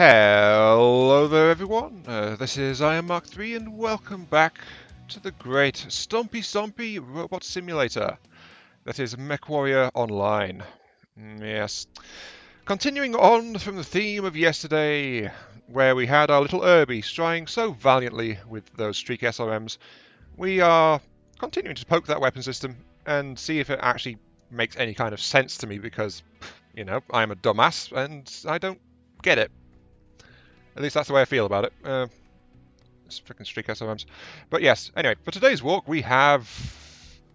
Hello there everyone, this is I Am Mark III and welcome back to the great Stompy Robot Simulator that is Mechwarrior Online. Yes, continuing on from the theme of yesterday where we had our little Irby trying so valiantly with those Streak SRMs, we are continuing to poke that weapon system and see if it actually makes any kind of sense to me because, you know, I'm a dumbass and I don't get it. At least that's the way I feel about it. It's freaking Streak SRMs. But yes, anyway, for today's walk we have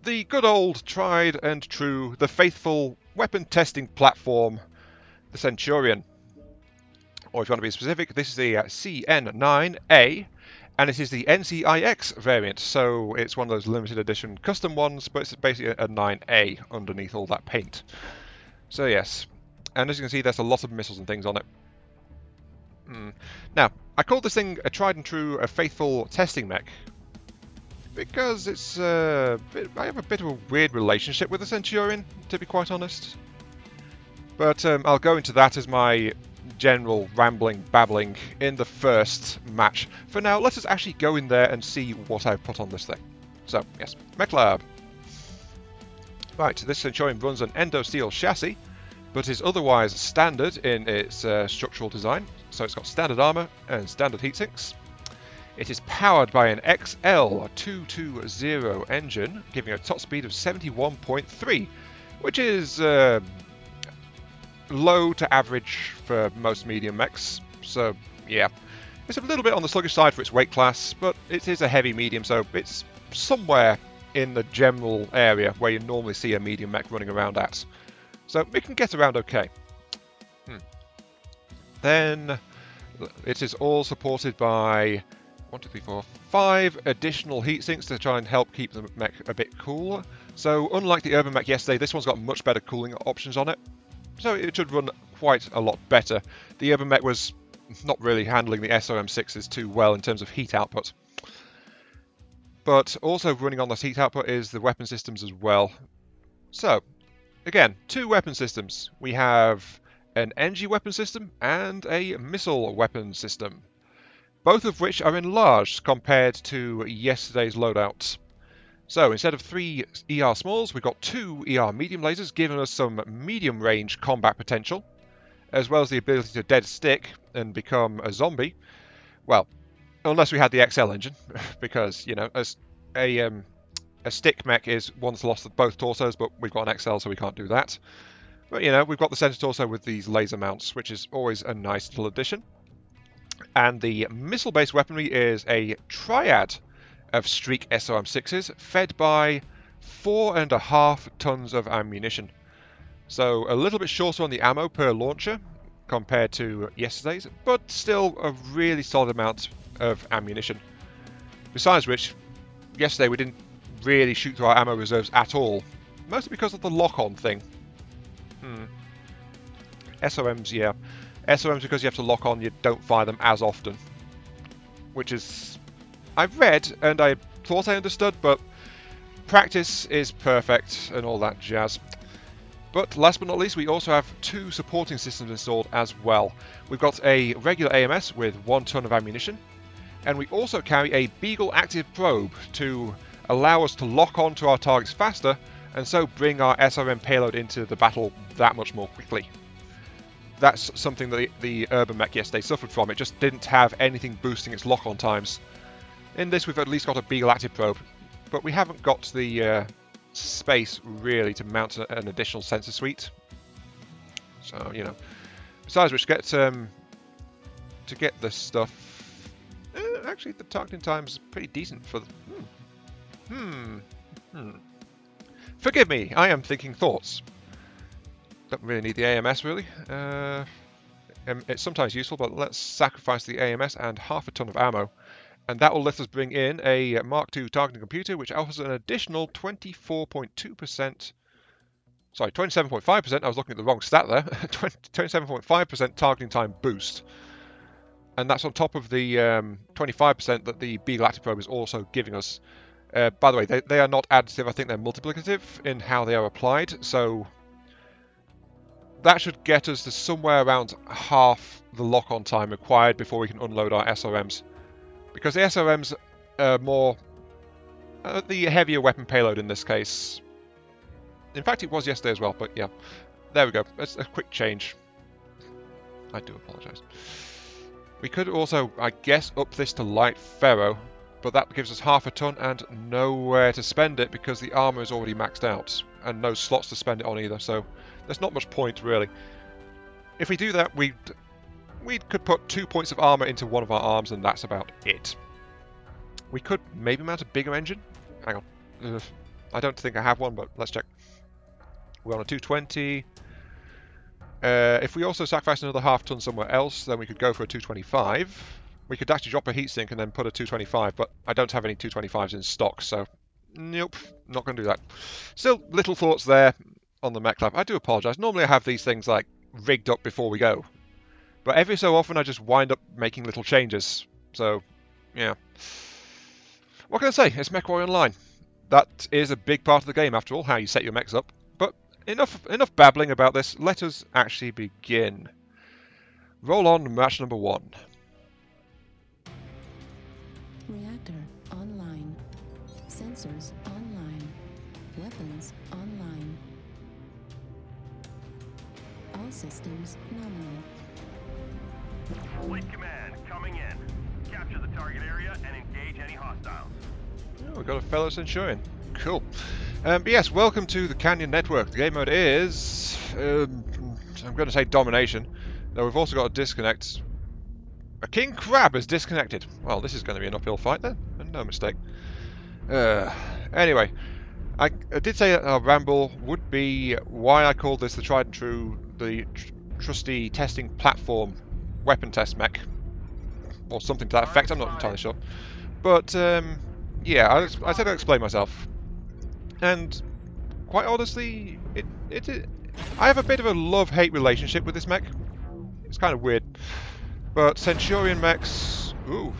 the good old, tried and true, the faithful weapon testing platform, the Centurion. Or if you want to be specific, this is the CN9-A, and it is the NCIX variant, so it's one of those limited edition custom ones, but it's basically a 9A underneath all that paint. So yes, and as you can see there's a lot of missiles and things on it. Now, I call this thing a tried and true, a faithful testing mech because it's I have a bit of a weird relationship with the Centurion, to be quite honest. But I'll go into that as my general rambling, babbling in the first match. For now, let us actually go in there and see what I've put on this thing. So, yes, Mech Lab. Right, this Centurion runs an endo-steel chassis, but is otherwise standard in its structural design. So it's got standard armor and standard heatsinks. It is powered by an XL220 engine, giving a top speed of 71.3, which is low to average for most medium mechs. So yeah, it's a little bit on the sluggish side for its weight class, but it is a heavy medium, so it's somewhere in the general area where you normally see a medium mech running around at. So it can get around okay. Then it is all supported by 5 additional heatsinks to try and help keep the mech a bit cooler. So unlike the Urban Mech yesterday, this one's got much better cooling options on it. So it should run quite a lot better. The Urban Mech was not really handling the SRM6s too well in terms of heat output. But also running on this heat output is the weapon systems as well. So, again, 2 weapon systems. We have an NG weapon system and a missile weapon system, both of which are enlarged compared to yesterday's loadouts. So instead of 3 ER smalls, we've got 2 ER medium lasers, giving us some medium range combat potential, as well as the ability to dead stick and become a zombie. Well, unless we had the XL engine, because, you know, as a stick mech is once lost both torsos, but we've got an XL, so we can't do that. But, you know, we've got the center torso with these laser mounts, which is always a nice little addition. And the missile-based weaponry is a triad of Streak SRM6s, fed by 4.5 tons of ammunition. So a little bit shorter on the ammo per launcher compared to yesterday's, but still a really solid amount of ammunition. Besides which, yesterday we didn't really shoot through our ammo reserves at all, mostly because of the lock-on thing. SRMs, yeah. SRMs, because you have to lock on, you don't fire them as often. Which is... I've read, and I thought I understood, but practice is perfect and all that jazz. But last but not least, we also have 2 supporting systems installed as well. We've got a regular AMS with 1 ton of ammunition, and we also carry a Beagle active probe to allow us to lock on to our targets faster, and so bring our SRM payload into the battle that much more quickly. That's something that the Urban Mech yesterday suffered from. It just didn't have anything boosting its lock-on times. In this we've at least got a Beagle active probe, but we haven't got the space really to mount an additional sensor suite. So, you know. Besides which, to get this stuff... actually, the targeting time's pretty decent for... Forgive me, I am thinking thoughts. Don't really need the AMS, really. It's sometimes useful, but let's sacrifice the AMS and 1/2 ton of ammo. And that will let us bring in a Mark II targeting computer, which offers an additional 24.2%... Sorry, 27.5%. I was looking at the wrong stat there. 27.5% targeting time boost. And that's on top of the 25% that the Beagle Active Probe is also giving us. By the way, they are not additive. I think they're multiplicative in how they are applied. So that should get us to somewhere around half the lock-on time required before we can unload our SRMs. Because the SRMs are more... the heavier weapon payload in this case. In fact, it was yesterday as well, but yeah. There we go. That's a quick change. I do apologise. We could also, I guess, up this to light ferro, but that gives us half a ton and nowhere to spend it because the armour is already maxed out, and no slots to spend it on either, so there's not much point, really. If we do that, we could put 2 points of armour into one of our arms, and that's about it. We could maybe mount a bigger engine. Hang on. Ugh. I don't think I have one, but let's check. We're on a 220. If we also sacrifice another half ton somewhere else, then we could go for a 225. We could actually drop a heatsink and then put a 225, but I don't have any 225s in stock, so nope, not going to do that. Still, little thoughts there on the mech lab. I do apologise. Normally I have these things like rigged up before we go, but every so often I just wind up making little changes. So, yeah. What can I say? It's Mechwarrior Online. That is a big part of the game, after all, how you set your mechs up. But enough babbling about this. Let us actually begin. Roll on match number 1. Reactor online. Sensors online. Weapons online. All systems nominal. Fleet command coming in. Capture the target area and engage any hostiles. Oh, we've got a fellow Centurion. Cool. But yes, welcome to the Canyon Network. The game mode is... I'm going to say domination. Though we've also got a disconnect. A king crab is disconnected. Well, this is going to be an uphill fight then. And no mistake. Anyway, I did say that our ramble would be why I called this the tried and true, the trusty testing platform weapon test mech. Or something to that effect, I'm not entirely sure. But, yeah, I said I'd explain myself. And, quite honestly, I have a bit of a love-hate relationship with this mech. It's kind of weird. But Centurion mechs... Ooh.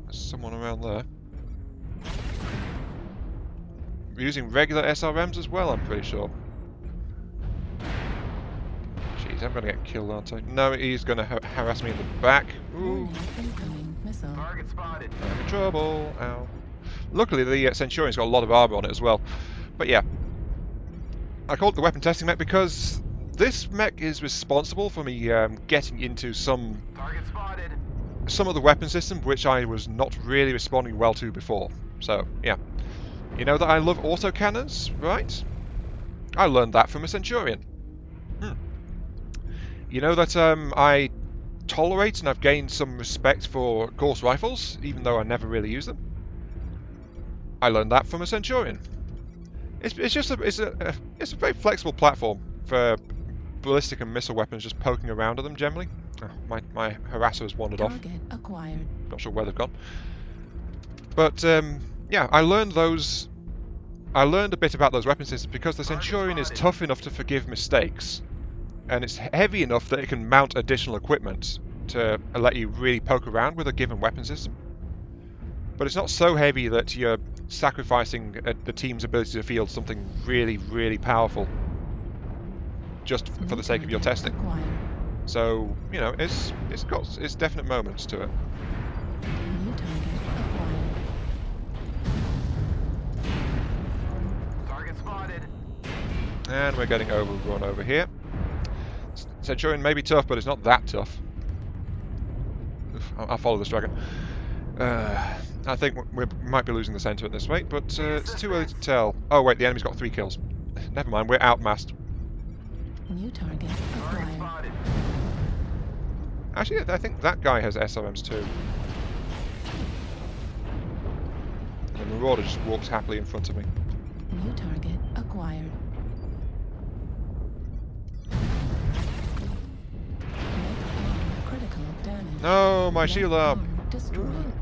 There's someone around there. We're using regular SRMs as well, I'm pretty sure. Jeez, I'm going to get killed, aren't I? No, he's going to harass me in the back. Ooh. Target spotted. I'm in trouble. Ow. Luckily, the Centurion's got a lot of armor on it as well. But yeah. I call it the weapon testing mech because this mech is responsible for me getting into some of the weapon system which I was not really responding well to before. So, yeah. You know that I love autocannons, right? I learned that from a Centurion. You know that I tolerate and I've gained some respect for Gauss rifles, even though I never really use them. I learned that from a Centurion. It's just a very flexible platform for ballistic and missile weapons just poking around at them generally. Oh, my harasser has wandered off. Acquired. Not sure where they've gone. But yeah, I learned a bit about those weapon systems because the Centurion is tough enough to forgive mistakes, and it's heavy enough that it can mount additional equipment to let you really poke around with a given weapon system. But it's not so heavy that you're sacrificing the team's ability to field something really, really powerful just for the sake of your testing. So, you know, it's got its definite moments to it. New Target spotted. And we're getting overrun over here. Centurion may be tough, but it's not that tough. Oof, I'll follow this dragon. I think we might be losing the centre at this rate, but it's too early to tell. Oh wait, the enemy's got 3 kills. Never mind, we're outmassed. New target acquired. Actually, I think that guy has SRMs too. And the Marauder just walks happily in front of me. New target acquired. Critical damage. No, my shield arm. Destroyed.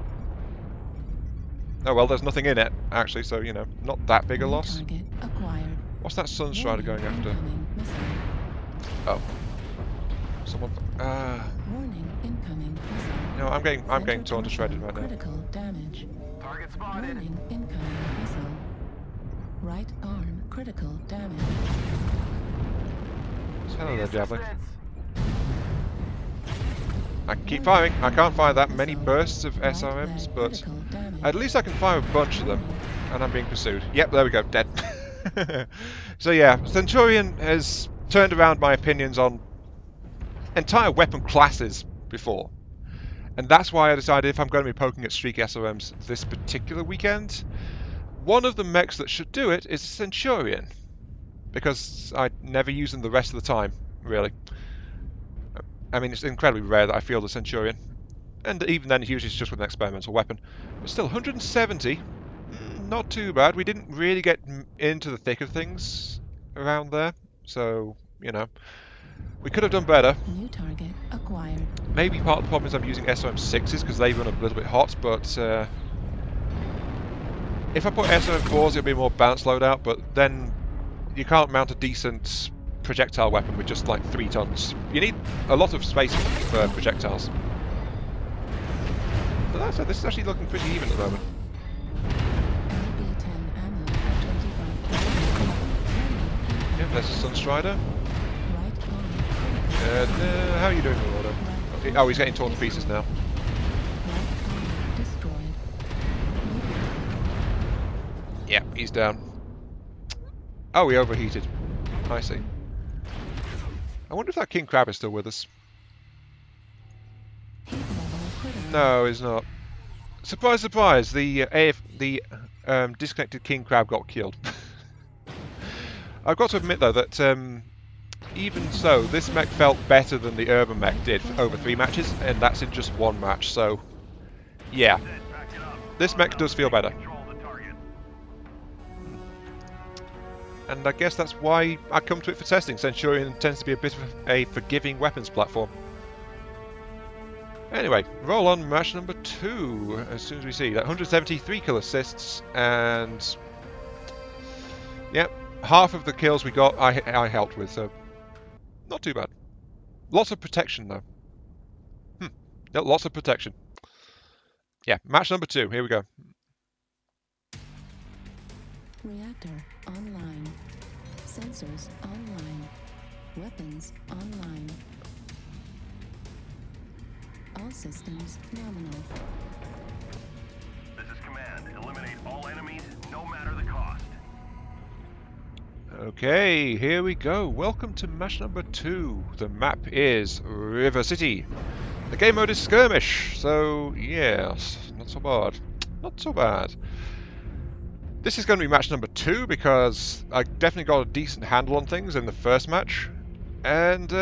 Oh well, there's nothing in it, actually, so, you know, not that big a loss. Target acquired. What's that Sunstrider going after? Incoming missile. Oh. Someone... Warning, incoming missile. No, I'm getting torn to shredded right now. Critical damage. Target spotted. Warning, incoming missile. Right arm critical damage. Hello there, Javelin. I can keep firing. I can't fire that many bursts of SRMs, but at least I can fire a bunch of them. And I'm being pursued. Yep, there we go, dead. So yeah, Centurion has turned around my opinions on entire weapon classes before. And that's why I decided if I'm going to be poking at Streak SRMs this particular weekend, one of the mechs that should do it is Centurion. Because I never use them the rest of the time, really. I mean, it's incredibly rare that I field a Centurion. And even then, usually it's just with an experimental weapon. But still, 170, not too bad. We didn't really get into the thick of things around there. So, you know, we could have done better. New target acquired. Maybe part of the problem is I'm using SRM6s because they run a little bit hot, but if I put SRM4s, it'll be a more balanced loadout, but then you can't mount a decent projectile weapon with just like 3 tons. You need a lot of space for projectiles. But that said, this is actually looking pretty even at the moment. LB10 ammo at 25. Yeah, there's a Sunstrider. Right arm. How are you doing, Lordo? Oh, he's getting torn to pieces now. Right arm destroyed. Yeah, he's down. Oh, he overheated. I see. I wonder if that king crab is still with us. Heat level critical. No, he's not. Surprise, surprise! The disconnected king crab got killed. I've got to admit though that even so, this mech felt better than the urban mech did over 3 matches, and that's in just 1 match. So, yeah, this mech does feel better. And I guess that's why I come to it for testing. Centurion tends to be a bit of a forgiving weapons platform. Anyway, roll on match number 2 as soon as we see that 173 kill assists, and yep, half of the kills we got I helped with, so not too bad. Lots of protection though. Yeah, lots of protection. Yeah, match number 2. Here we go. Reactor online. Sensors online. Weapons online. All systems nominal. This is command. Eliminate all enemies, no matter the cost. Okay, here we go. Welcome to match number 2. The map is River City. The game mode is skirmish, so yes, not so bad. Not so bad. This is going to be match number 2 because I definitely got a decent handle on things in the first match. And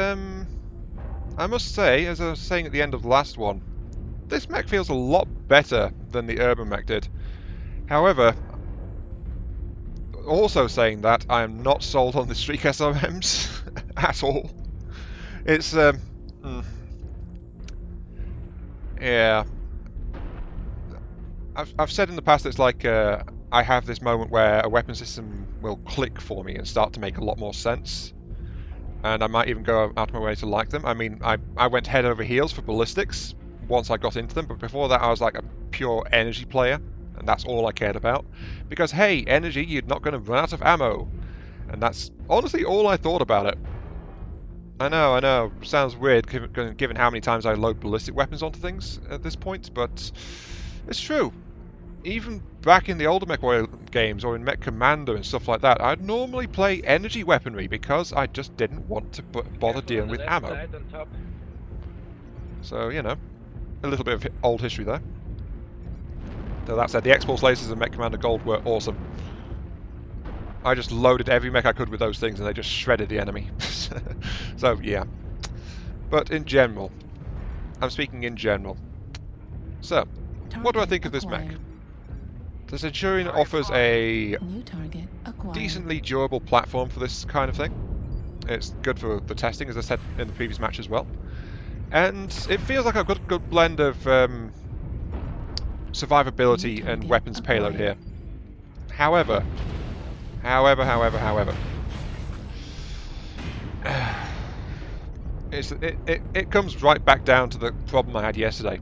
I must say, as I was saying at the end of the last one, this mech feels a lot better than the urban mech did. However, also saying that, I am not sold on the Streak SRMs at all. It's yeah. I've said in the past it's like I have this moment where a weapon system will click for me and start to make a lot more sense. And I might even go out of my way to like them. I mean, I went head over heels for ballistics once I got into them, but before that I was like a pure energy player, and that's all I cared about. Because hey, energy, you're not going to run out of ammo. And that's honestly all I thought about it. I know, sounds weird given how many times I load ballistic weapons onto things at this point, but it's true. Even back in the older Mechwarrior games or in Mech Commander and stuff like that, I'd normally play energy weaponry because I just didn't want to bother dealing with ammo. So, you know, a little bit of old history there. Though that said, the X-Pulse lasers and Mech Commander Gold were awesome. I just loaded every mech I could with those things and they just shredded the enemy. So, yeah. But in general, I'm speaking in general. So, what do I think of this mech? The Centurion offers a decently durable platform for this kind of thing. It's good for the testing, as I said in the previous match as well. And it feels like I've got a good blend of survivability and weapons payload here. However, it comes right back down to the problem I had yesterday.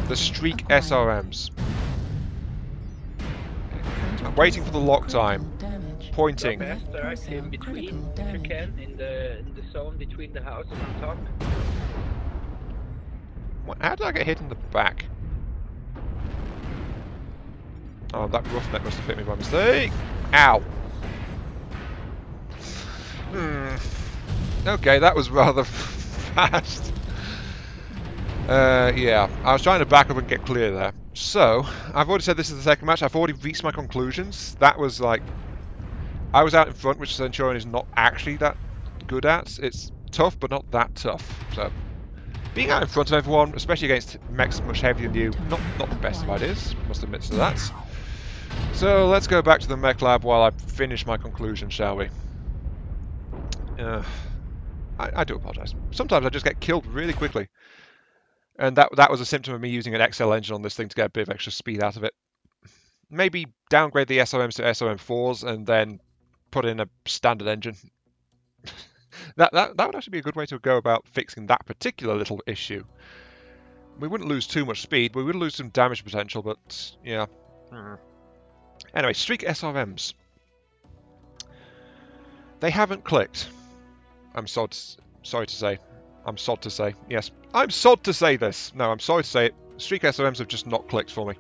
The Streak SRMs. I'm waiting for the lock time. pointing. Drop airstrike in between, if you can, in the zone between the houses on top. How did I get hit in the back? Oh, that roughneck must have hit me by mistake. Ow. Okay, that was rather fast. Yeah, I was trying to back up and get clear there. So, I've already said this is the second match. I've already reached my conclusions. That was like... I was out in front, which Centurion is not actually that good at. It's tough, but not that tough. So, being out in front of everyone, especially against mechs much heavier than you, not the best of ideas. Must admit to that. So, let's go back to the mech lab while I finish my conclusion, shall we? I do apologise. Sometimes I just get killed really quickly. And that was a symptom of me using an XL engine on this thing to get a bit of extra speed out of it. Maybe downgrade the SRMs to SRM4s and then put in a standard engine. that would actually be a good way to go about fixing that particular little issue. We wouldn't lose too much speed, we would lose some damage potential, but yeah. Anyway, Streak SRMs. They haven't clicked. I'm sorry to say. I'm sod to say. Yes, I'm sod to say this. No, I'm sorry to say it. Streak SRMs have just not clicked for me.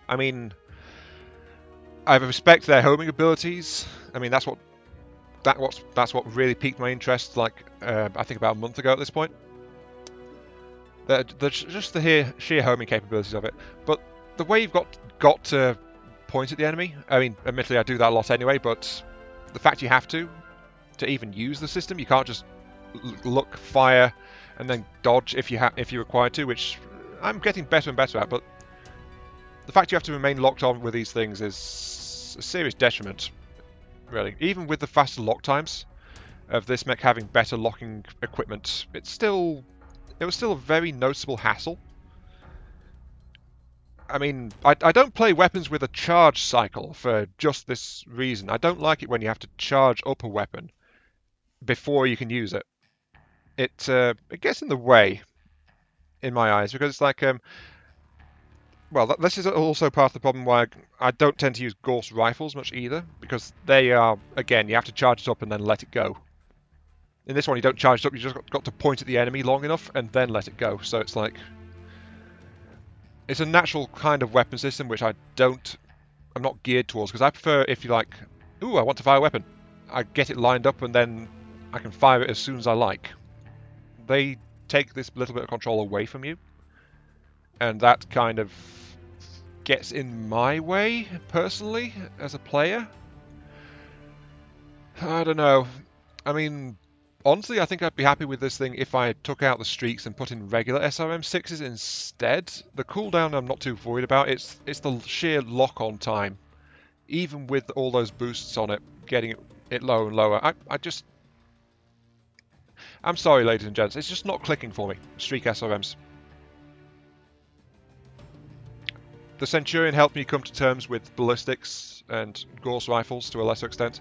I mean, I respect their homing abilities. I mean, that's what really piqued my interest. Like, I think about a month ago at this point. Just the sheer homing capabilities of it. But the way you've got to point at the enemy. I mean, admittedly, I do that a lot anyway. But the fact you have to even use the system, you can't just look, fire, and then dodge if you're required to, which I'm getting better and better at. But the fact you have to remain locked on with these things is a serious detriment, really. Even with the faster lock times of this mech having better locking equipment, it was still a very noticeable hassle. I mean, I don't play weapons with a charge cycle for just this reason. I don't like it when you have to charge up a weapon before you can use it. It gets in the way, in my eyes, because it's like, well, this is also part of the problem why I don't tend to use Gauss rifles much either, because they are, again, you have to charge it up and then let it go. In this one, you don't charge it up, you just got to point at the enemy long enough and then let it go. So it's like, it's a natural kind of weapon system which I'm not geared towards, because I prefer, if you like, ooh, I want to fire a weapon, I get it lined up and then I can fire it as soon as I like. They take this little bit of control away from you, and that kind of gets in my way, personally, as a player. I don't know. I mean, honestly, I think I'd be happy with this thing if I took out the streaks and put in regular SRM6s instead. The cooldown I'm not too worried about. It's the sheer lock-on time. Even with all those boosts on it, getting it lower and lower. I'm sorry, ladies and gents, it's just not clicking for me, Streak SRMs. The Centurion helped me come to terms with ballistics and Gauss rifles to a lesser extent.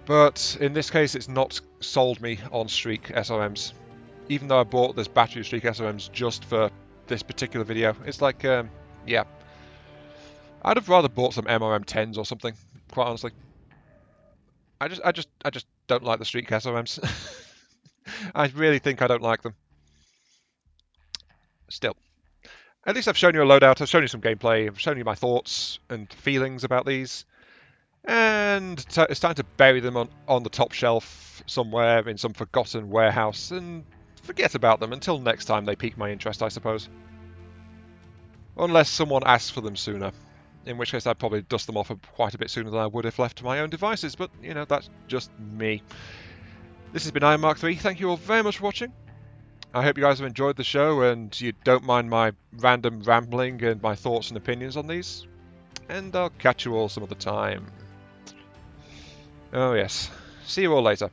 But in this case, it's not sold me on Streak SRMs. Even though I bought this battery of Streak SRMs just for this particular video. It's like, yeah. I'd have rather bought some MRM10s or something, quite honestly. I just don't like the Streak SRMs. I really think I don't like them. Still. At least I've shown you a loadout, I've shown you some gameplay, I've shown you my thoughts and feelings about these. And it's time to bury them on the top shelf somewhere in some forgotten warehouse and forget about them until next time they pique my interest, I suppose. Unless someone asks for them sooner. In which case I'd probably dust them off quite a bit sooner than I would if left to my own devices, but, you know, that's just me. This has been Iron Mark 3. Thank you all very much for watching. I hope you guys have enjoyed the show and you don't mind my random rambling and my thoughts and opinions on these. And I'll catch you all some other time. Oh yes. See you all later.